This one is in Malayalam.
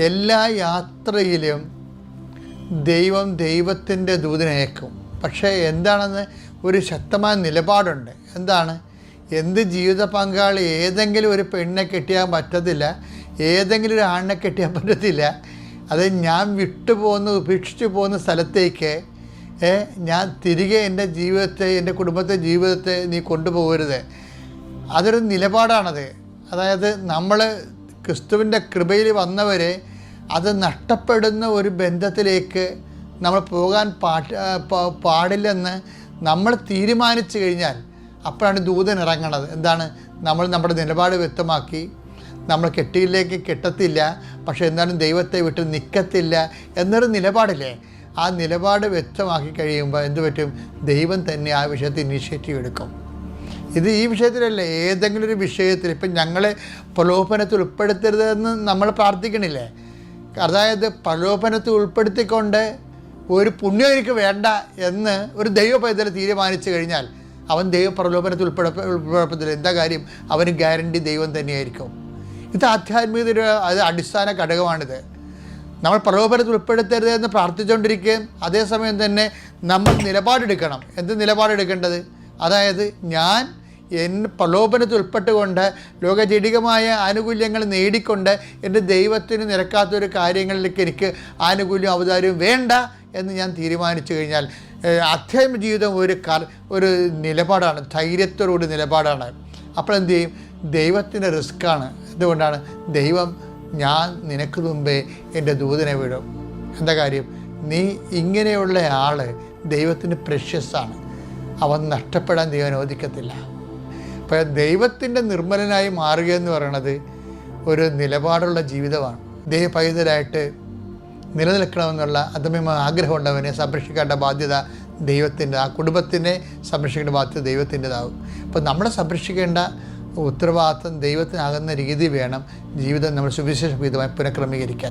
എല്ലാ യാത്രയിലും ദൈവത്തിൻ്റെ ദൂതനയക്കും. പക്ഷേ എന്താണെന്ന് ഒരു ശക്തമായ നിലപാടുണ്ട്. എന്താണ്? എന്ത് ജീവിത പങ്കാളി ഏതെങ്കിലും ഒരു പെണ്ണിനെ കെട്ടിയാൻ പറ്റത്തില്ല, ഏതെങ്കിലും ഒരു ആണിനെ കെട്ടിയാൻ പറ്റത്തില്ല. അത് ഞാൻ ഉപേക്ഷിച്ചു പോകുന്ന സ്ഥലത്തേക്ക് ഞാൻ തിരികെ എൻ്റെ ജീവിതത്തെ, എൻ്റെ കുടുംബത്തെ ജീവിതത്തെ നീ കൊണ്ടുപോകരുത്. അതൊരു നിലപാടാണത്. അതായത് നമ്മൾ ക്രിസ്തുവിൻ്റെ കൃപയിൽ വന്നവരെ അത് നഷ്ടപ്പെടുന്ന ഒരു ബന്ധത്തിലേക്ക് നമ്മൾ പോകാൻ പാടില്ലെന്ന് നമ്മൾ തീരുമാനിച്ചു കഴിഞ്ഞാൽ അപ്പോഴാണ് ദൂതൻ ഇറങ്ങണത്. എന്താണ്? നമ്മൾ നമ്മുടെ നിലപാട് വ്യക്തമാക്കി, നമ്മൾ കെട്ടിയിലേക്ക് കെട്ടത്തില്ല, പക്ഷേ എന്നാലും ദൈവത്തെ വിട്ട് നിൽക്കത്തില്ല എന്നൊരു നിലപാടില്ലേ? ആ നിലപാട് വ്യക്തമാക്കി കഴിയുമ്പോൾ എന്ത് പറ്റും? ദൈവം തന്നെ ആ വിഷയത്തിൽ ഇനിഷ്യേറ്റീവ് എടുക്കും. ഇത് ഈ വിഷയത്തിലല്ല, ഏതെങ്കിലും ഒരു വിഷയത്തിൽ. ഇപ്പം ഞങ്ങളെ പ്രലോഭനത്തിൽ ഉൾപ്പെടുത്തരുതെന്ന് നമ്മൾ പ്രാർത്ഥിക്കണില്ലേ? അതായത് പ്രലോഭനത്തിൽ ഉൾപ്പെടുത്തിക്കൊണ്ട് ഒരു പുണ്യം എനിക്ക് വേണ്ട എന്ന് ഒരു ദൈവ പൈതൽ തീരുമാനിച്ചു കഴിഞ്ഞാൽ അവൻ പ്രലോഭനത്തിൽ ഉൾപ്പെടുത്തില്ല. എന്താ കാര്യം? അവന് ഗ്യാരണ്ടി ദൈവം തന്നെയായിരിക്കും. ഇത് ആധ്യാത്മികതയുടെ അടിസ്ഥാന ഘടകമാണിത്. നമ്മൾ പ്രലോഭനത്തിൽ ഉൾപ്പെടുത്തരുത് എന്ന് പ്രാർത്ഥിച്ചുകൊണ്ടിരിക്കുകയും അതേസമയം തന്നെ നമ്മൾ നിലപാടെടുക്കണം. എന്ത് നിലപാടെടുക്കേണ്ടത്? അതായത് ഞാൻ പ്രലോഭനത്തിൽ ഉൾപ്പെട്ടുകൊണ്ട് ലോകജടികമായ ആനുകൂല്യങ്ങൾ നേടിക്കൊണ്ട് എൻ്റെ ദൈവത്തിന് നിരക്കാത്തൊരു കാര്യങ്ങളിലേക്ക് എനിക്ക് ആനുകൂല്യം അവതാരവും വേണ്ട എന്ന് ഞാൻ തീരുമാനിച്ചു കഴിഞ്ഞാൽ അധ്യാത്മ ജീവിതം ഒരു നിലപാടാണ്, ധൈര്യത്തോടുകൂടി നിലപാടാണ്. അപ്പോൾ എന്തു ചെയ്യും? ദൈവത്തിൻ്റെ റിസ്ക്കാണ്. എന്തുകൊണ്ടാണ്? ദൈവം ഞാൻ നിനക്ക് മുമ്പേ എൻ്റെ ദൂതനെ വിടും. എന്താ കാര്യം? നീ ഇങ്ങനെയുള്ള ആൾ ദൈവത്തിന് പ്രഷ്യസാണ്. അവൻ നഷ്ടപ്പെടാൻ ദൈവം അനുവദിക്കത്തില്ല. അപ്പോൾ ദൈവത്തിൻ്റെ നിർമ്മലനായി മാറുക എന്ന് പറയുന്നത് ഒരു നിലപാടുള്ള ജീവിതമാണ്. ദൈവ പൈതലായിട്ട് നിലനിൽക്കണമെന്നുള്ള അദമ്യമായ ആഗ്രഹമുണ്ടവനെ സംരക്ഷിക്കേണ്ട ബാധ്യത ദൈവത്തിൻ്റെ, ആ കുടുംബത്തിനെ സംരക്ഷിക്കേണ്ട ബാധ്യത ദൈവത്തിൻ്റെതാകും. അപ്പോൾ നമ്മളെ സംരക്ഷിക്കേണ്ട ഉത്തരവാദിത്വം ദൈവത്തിനാകുന്ന രീതി വേണം ജീവിതം നമ്മൾ സുവിശേഷ വിധമായി പുനഃക്രമീകരിക്കാൻ.